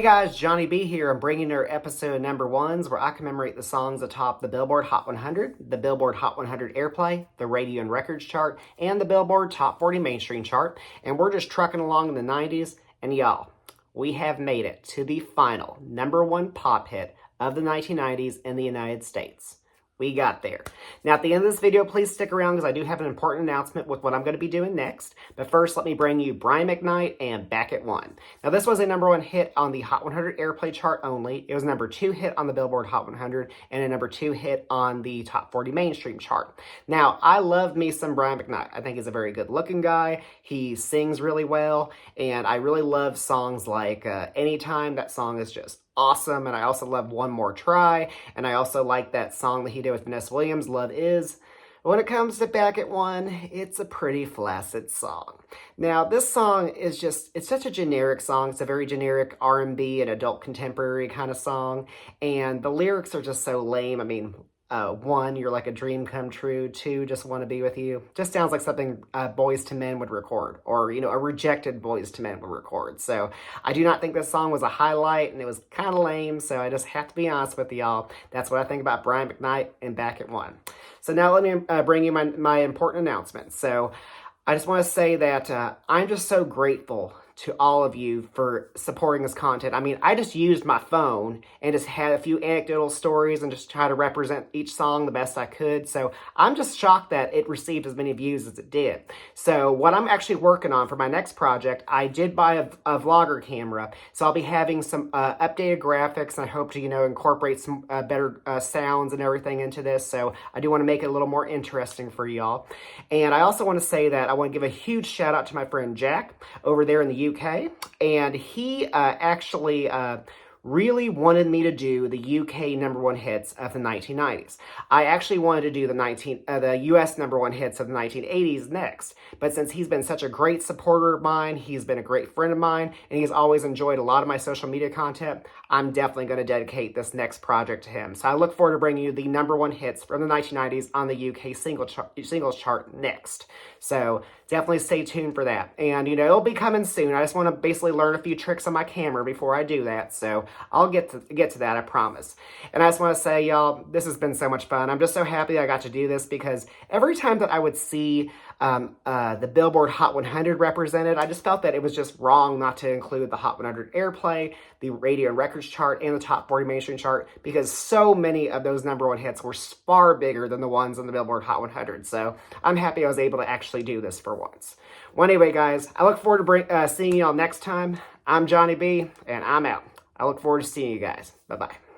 Hey guys, Johnny B here. I'm bringing you episode number 1s where I commemorate the songs atop the Billboard Hot 100, the Billboard Hot 100 Airplay, the Radio and Records chart, and the Billboard Top 40 Mainstream chart. And we're just trucking along in the 90s. And y'all, we have made it to the final number 1 pop hit of the 1990s in the United States. We got there. Now, at the end of this video, please stick around because I do have an important announcement with what I'm going to be doing next. But first, let me bring you Brian McKnight and Back at 1. Now, this was a number 1 hit on the Hot 100 Airplay chart only. It was a number 2 hit on the Billboard Hot 100 and a number 2 hit on the Top 40 Mainstream chart. Now, I love me some Brian McKnight. I think he's a very good-looking guy. He sings really well, and I really love songs like Anytime. That song is just awesome, and I also love One More Try, and I also like that song that he did with Vanessa Williams, Love Is. When it comes to Back at 1, it's a pretty flaccid song. Now, this song is just, it's such a generic song. It's a very generic R&B and adult contemporary kind of song, and the lyrics are just so lame. I mean, 1, you're like a dream come true. 2, just want to be with you. Just sounds like something Boys to Men would record, or, you know, a rejected Boys to Men would record. So I do not think this song was a highlight, and it was kind of lame, so I just have to be honest with y'all. That's what I think about Brian McKnight and Back at 1. So now let me bring you my important announcement. So I just want to say that I'm just so grateful to all of you for supporting this content. I mean, I just used my phone and just had a few anecdotal stories and just try to represent each song the best I could. So I'm just shocked that it received as many views as it did. So what I'm actually working on for my next project, I did buy a vlogger camera. So I'll be having some updated graphics, and I hope to, you know, incorporate some better sounds and everything into this. So I do want to make it a little more interesting for y'all. And I also want to say that I want to give a huge shout out to my friend Jack over there in the UK, and he actually really wanted me to do the UK number 1 hits of the 1990s. I actually wanted to do the US number 1 hits of the 1980s next, but since he's been such a great supporter of mine, he's been a great friend of mine, and he's always enjoyed a lot of my social media content, I'm definitely going to dedicate this next project to him. So I look forward to bringing you the number 1 hits from the 1990s on the UK singles chart next. So definitely stay tuned for that. And, you know, it'll be coming soon. I just want to basically learn a few tricks on my camera before I do that. So I'll get to that, I promise. And I just want to say, y'all, this has been so much fun. I'm just so happy I got to do this, because every time that I would see the Billboard Hot 100 represented, I just felt that it was just wrong not to include the Hot 100 Airplay, the Radio and Records chart, and the Top 40 Mainstream chart, because so many of those number 1 hits were far bigger than the ones on the Billboard Hot 100. So I'm happy I was able to actually do this for once. Well, anyway, guys, I look forward to seeing y'all next time. I'm Johnny B, and I'm out. I look forward to seeing you guys. Bye-bye.